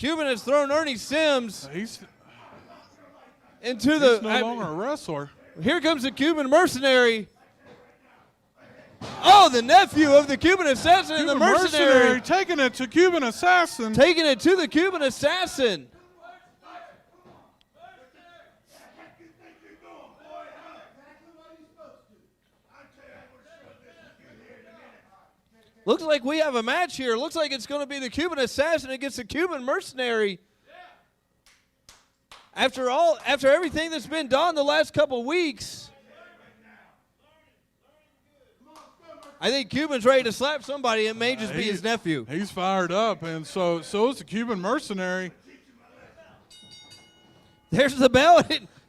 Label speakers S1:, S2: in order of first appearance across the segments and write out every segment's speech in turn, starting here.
S1: Cuban has thrown Ernie Sims
S2: He's
S1: into
S2: no longer a wrestler.
S1: Here comes the Cuban Mercenary. Oh, the nephew of the Cuban Assassin and the Mercenary.
S2: Taking it to Cuban Assassin.
S1: Taking it to the Cuban Assassin. Looks like we have a match here. Looks like it's going to be the Cuban Assassin against the Cuban Mercenary. After everything that's been done the last couple weeks, I think Cuban's ready to slap somebody. It may just be his nephew.
S2: He's fired up, and so is the Cuban Mercenary.
S1: There's the bell.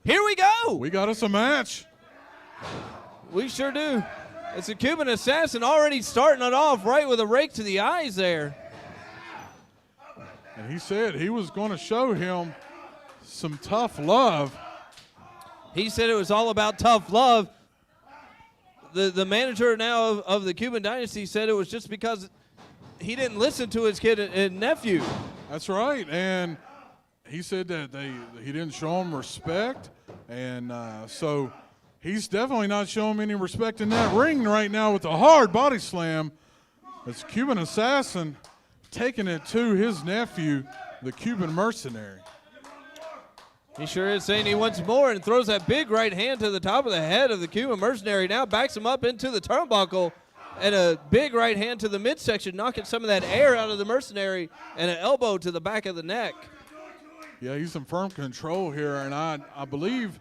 S1: Here we go.
S2: We got us a match.
S1: We sure do. It's a Cuban Assassin already starting it off right with a rake to the eyes there.
S2: And he said he was going to show him some tough love.
S1: He said it was all about tough love. The manager now of the Cuban Dynasty said it was just because he didn't listen to his kid and nephew.
S2: That's right, and he said that he didn't show him respect, and so he's definitely not showing any respect in that ring right now with a hard body slam. It's Cuban Assassin taking it to his nephew, the Cuban Mercenary.
S1: He sure is saying he wants more and throws that big right hand to the top of the head of the Cuban Mercenary. Now backs him up into the turnbuckle and a big right hand to the midsection, knocking some of that air out of the Mercenary and an elbow to the back of the neck.
S2: Yeah, he's in firm control here, and I believe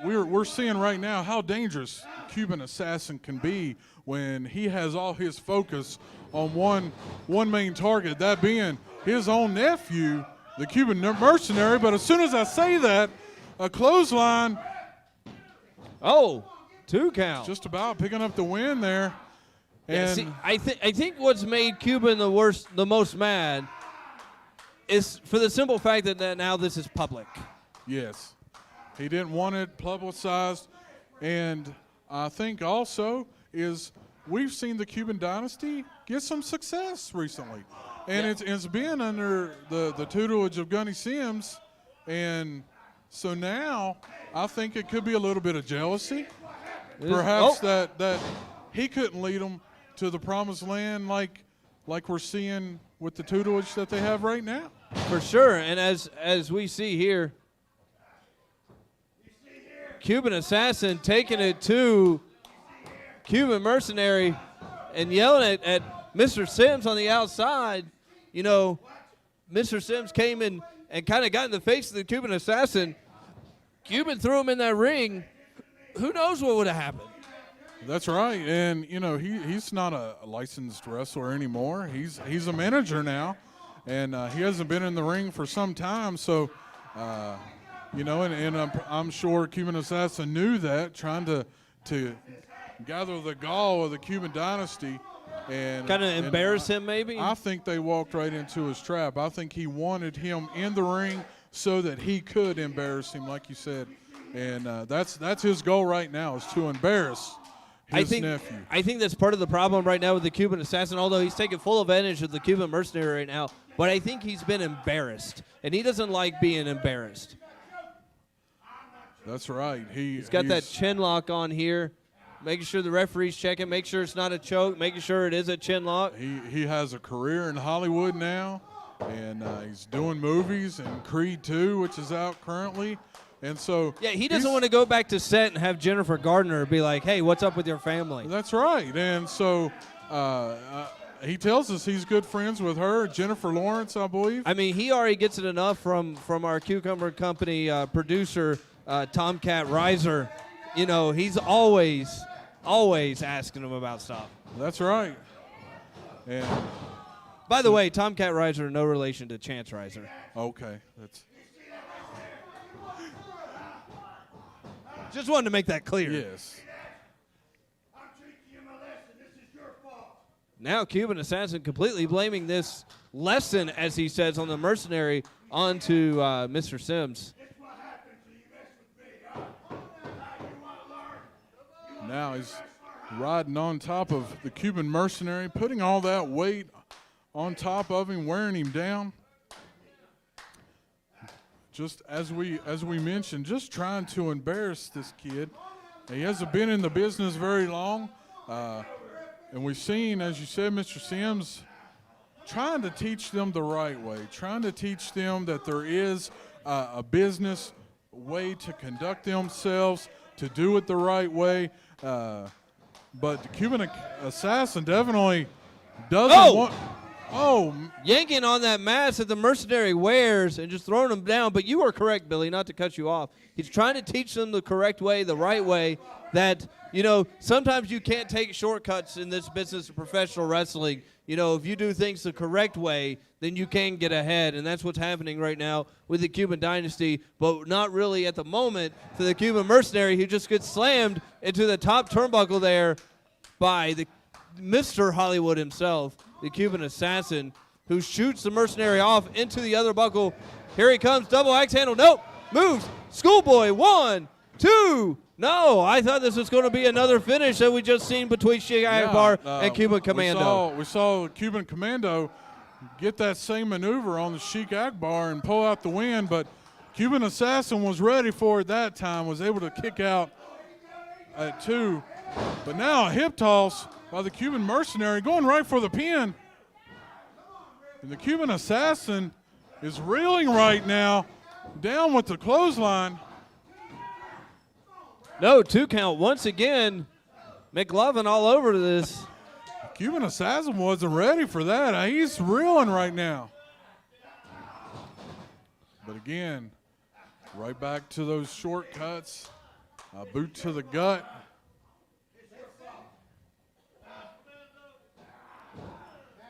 S2: we're seeing right now how dangerous Cuban Assassin can be when he has all his focus on one main target, that being his own nephew, the Cuban Mercenary. But as soon as I say that, a clothesline.
S1: Oh, 2 count.
S2: Just about picking up the win there. And
S1: yeah, see, I think what's made Cuban the most mad is for the simple fact that now this is public.
S2: Yes. He didn't want it publicized. And I think also is we've seen the Cuban Dynasty get some success recently. And it's been under the tutelage of Gunny Sims. And so now I think it could be a little bit of jealousy. Perhaps that he couldn't lead them to the promised land like we're seeing with the tutelage that they have right now.
S1: For sure. And as we see here, Cuban Assassin taking it to Cuban Mercenary and yelling at Mr. Sims on the outside. You know, Mr. Sims came in and kind of got in the face of the Cuban Assassin. Cuban threw him in that ring. Who knows what would have happened?
S2: That's right. And, you know, he's not a licensed wrestler anymore. He's a manager now, and he hasn't been in the ring for some time. So, you know, and I'm sure Cuban Assassin knew that, trying to gather the gall of the Cuban Dynasty. And
S1: kind of embarrass him, maybe?
S2: I think they walked right into his trap. I think he wanted him in the ring so that he could embarrass him, like you said. And that's his goal right now, is to embarrass his nephew.
S1: I think that's part of the problem right now with the Cuban Assassin, although he's taking full advantage of the Cuban Mercenary right now. But I think he's been embarrassed, and he doesn't like being embarrassed.
S2: That's right.
S1: He's got that chin lock on here. Making sure the referee's checking, make sure it's not a choke, making sure it is a chin lock.
S2: He has a career in Hollywood now, and he's doing movies, and Creed 2, which is out currently. And so
S1: yeah, he doesn't want to go back to set and have Jennifer Gardner be like, hey, what's up with your family?
S2: That's right. And so he tells us he's good friends with her, Jennifer Lawrence, I believe.
S1: I mean, he already gets it enough from our Cucumber Company producer, Tomcat Reiser. You know, he's always asking him about stuff.
S2: That's right. And
S1: by the way, Tomcat Reiser, no relation to Chance Reiser.
S2: Okay.
S1: Just wanted to make that clear.
S2: Yes.
S1: Now Cuban Assassin completely blaming this lesson, as he says, on the Mercenary onto Mr. Sims.
S2: Now he's riding on top of the Cuban Mercenary, putting all that weight on top of him, wearing him down. just as we mentioned, just trying to embarrass this kid. He hasn't been in the business very long, and we've seen, as you said, Mr. Sims, trying to teach them the right way, trying to teach them that there is a business way to conduct themselves, to do it the right way. But the Cuban Assassin definitely doesn't want. Oh,
S1: yanking on that mask that the Mercenary wears and just throwing him down. But you are correct, Billy, not to cut you off. He's trying to teach them the correct way, the right way, that, sometimes you can't take shortcuts in this business of professional wrestling. If you do things the correct way, then you can get ahead, and that's what's happening right now with the Cuban Dynasty, but not really at the moment to the Cuban Mercenary, who just gets slammed into the top turnbuckle there by the Mr. Hollywood himself, the Cuban Assassin, who shoots the Mercenary off into the other buckle. Here he comes, double axe handle, nope, moves, schoolboy, 1, 2, no, I thought this was going to be another finish that we just seen between Sheik Akbar and Cuban Commando.
S2: We saw Cuban Commando get that same maneuver on the Sheik Akbar and pull out the win, but Cuban Assassin was ready for it that time, was able to kick out at 2. But now a hip toss by the Cuban Mercenary going right for the pin. And the Cuban Assassin is reeling right now, down with the clothesline.
S1: No, 2 count once again. McLovin all over this.
S2: Cuban Assassin wasn't ready for that. He's reeling right now. But again, right back to those shortcuts. A boot to the gut.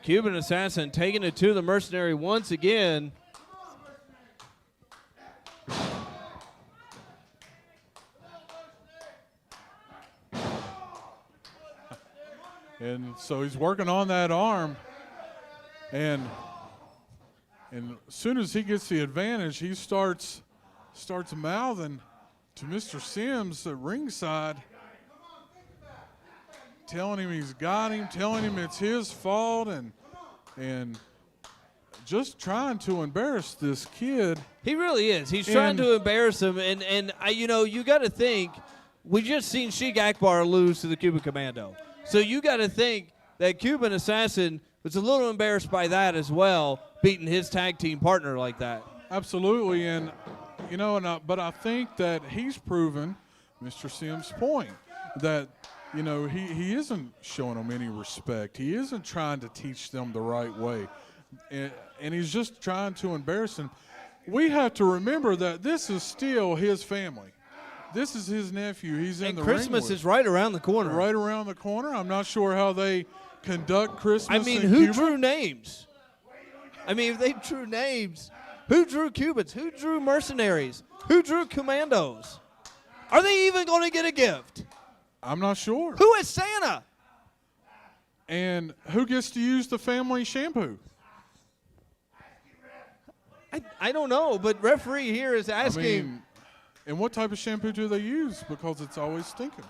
S1: Cuban Assassin taking it to the Mercenary once again.
S2: And so he's working on that arm. And as soon as he gets the advantage, he starts mouthing to Mr. Sims at ringside, telling him he's got him, telling him it's his fault, and just trying to embarrass this kid.
S1: He really is. He's trying to embarrass him, and you got to think, we just seen Sheik Akbar lose to the Cuban Commando. So you got to think that Cuban Assassin was a little embarrassed by that as well, beating his tag team partner like that.
S2: Absolutely, and but I think that he's proven Mr. Sims' point that he isn't showing them any respect. He isn't trying to teach them the right way, and he's just trying to embarrass them. We have to remember that this is still his family. This is his nephew. He's in the ring with.
S1: Christmas is right around the corner.
S2: Right around the corner. I'm not sure how they conduct Christmas in
S1: who
S2: Cuba.
S1: drew names? If they drew names, who drew Cubans? Who drew Mercenaries? Who drew Commandos? Are they even going to get a gift?
S2: I'm not sure.
S1: Who is Santa?
S2: And who gets to use the family shampoo?
S1: I don't know, but referee here is asking.
S2: And what type of shampoo do they use? Because it's always stinking.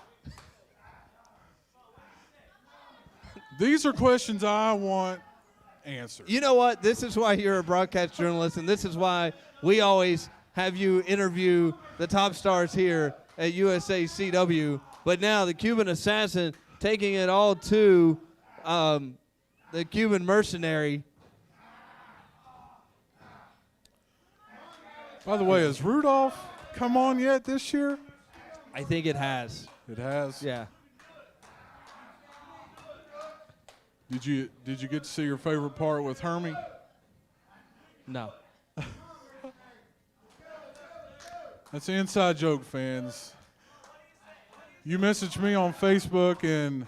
S2: These are questions I want answered.
S1: You know what? This is why you're a broadcast journalist, and this is why we always have you interview the top stars here at USA CW. But now the Cuban Assassin taking it all to the Cuban Mercenary.
S2: By the way, has Rudolph come on yet this year?
S1: I think it has.
S2: It has?
S1: Yeah.
S2: Did you get to see your favorite part with Hermie?
S1: No.
S2: That's an inside joke, fans. You message me on Facebook, and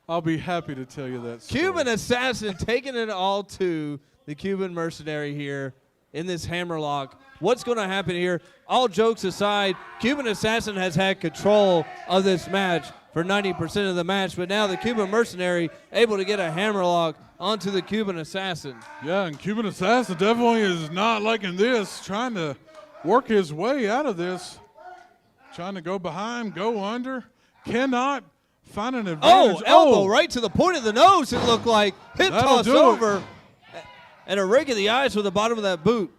S2: I'll be happy to tell you that story.
S1: Cuban Assassin taking it all to the Cuban Mercenary here in this hammerlock. What's going to happen here? All jokes aside, Cuban Assassin has had control of this match for 90% of the match, but now the Cuban Mercenary able to get a hammerlock onto the Cuban Assassin.
S2: Yeah, and Cuban Assassin definitely is not liking this, trying to work his way out of this, trying to go behind, go under, cannot find an advantage.
S1: Elbow right to the point of the nose, it looked like. Hip toss over, and a rake of the eyes with the bottom of that boot.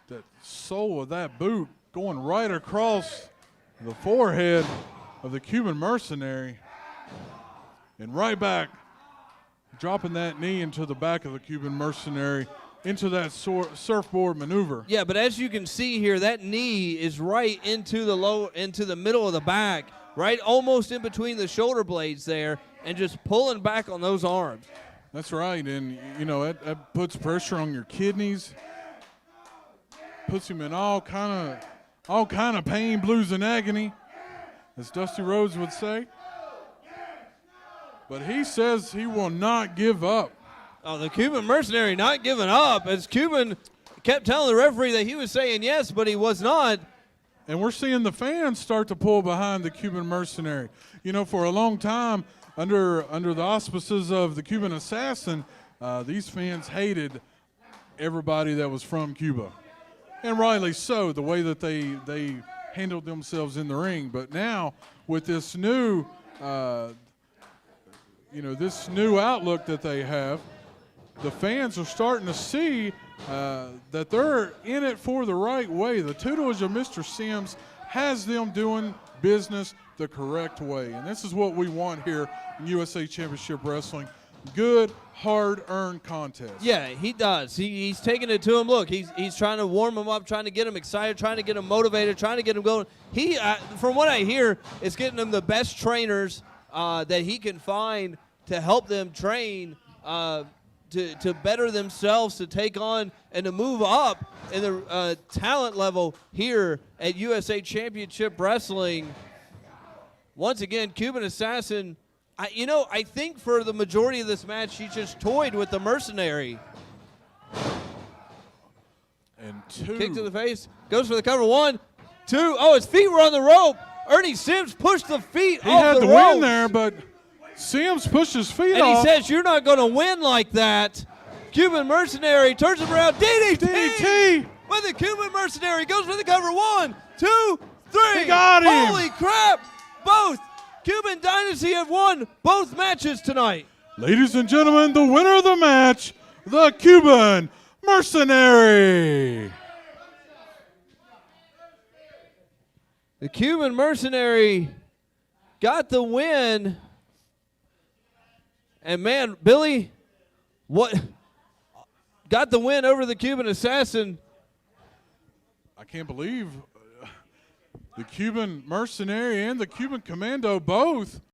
S2: that sole of that boot going right across the forehead of the Cuban Mercenary. And right back, dropping that knee into the back of the Cuban Mercenary into that surfboard maneuver.
S1: Yeah, but as you can see here, that knee is right into the middle of the back, right almost in between the shoulder blades there, and just pulling back on those arms.
S2: That's right, and you know that puts pressure on your kidneys, puts him in all kind of pain, blues, and agony, as Dusty Rhodes would say. But he says he will not give up.
S1: Oh, the Cuban Mercenary not giving up, as Cuban kept telling the referee that he was saying yes, but he was not.
S2: And we're seeing the fans start to pull behind the Cuban Mercenary. You know, for a long time, under the auspices of the Cuban Assassin, these fans hated everybody that was from Cuba. And rightly so, the way that they handled themselves in the ring. But now, with this new, this new outlook that they have, the fans are starting to see that they're in it for the right way. The tutelage of Mr. Sims has them doing business the correct way. And this is what we want here in USA Championship Wrestling. Good, hard-earned contest.
S1: Yeah, he does. He's taking it to him. Look, he's trying to warm him up, trying to get him excited, trying to get him motivated, trying to get him going. He, from what I hear, is getting them the best trainers that he can find to help them train to better themselves, to take on and to move up in the talent level here at USA Championship Wrestling. Once again, Cuban Assassin, I think for the majority of this match, he just toyed with the Mercenary.
S2: And two.
S1: Kick to the face, goes for the cover. 1, 2. Oh, his feet were on the rope. Ernie Sims pushed the feet
S2: He
S1: off
S2: had
S1: the
S2: the
S1: ropes.
S2: win there, but Sims pushed his feet
S1: And
S2: off.
S1: he says, you're not going to win like that. Cuban Mercenary turns him around. DDT! With the Cuban Mercenary goes for the cover. 1, 2, 3.
S2: He got him.
S1: Holy crap. Both Cuban Dynasty have won both matches tonight.
S2: Ladies and gentlemen, the winner of the match, the Cuban Mercenary.
S1: The Cuban Mercenary got the win. And man, Billy, what got the win over the Cuban Assassin.
S2: I can't believe the Cuban Mercenary and the Cuban Commando both